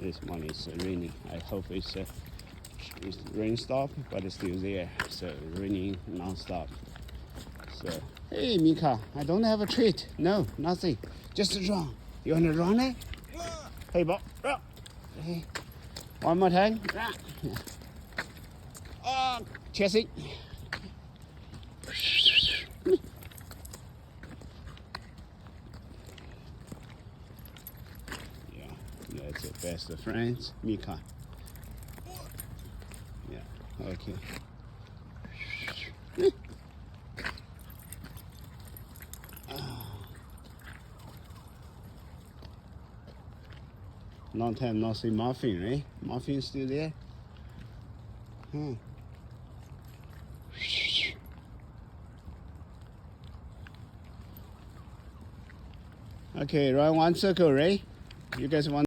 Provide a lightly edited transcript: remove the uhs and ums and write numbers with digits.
this morning it's raining. I hope it's rain stop, but it's still there. So raining non-stop. So hey Mika, I don't have a treat. No, nothing. Just run. You wanna run it? Hey Bob, run. Hey. One more time. Run. Chasing. Yeah, that's the best of friends, Mika. Yeah, okay. Long time no see Muffin, right? Muffin still there? Okay, run one circle, right? You guys want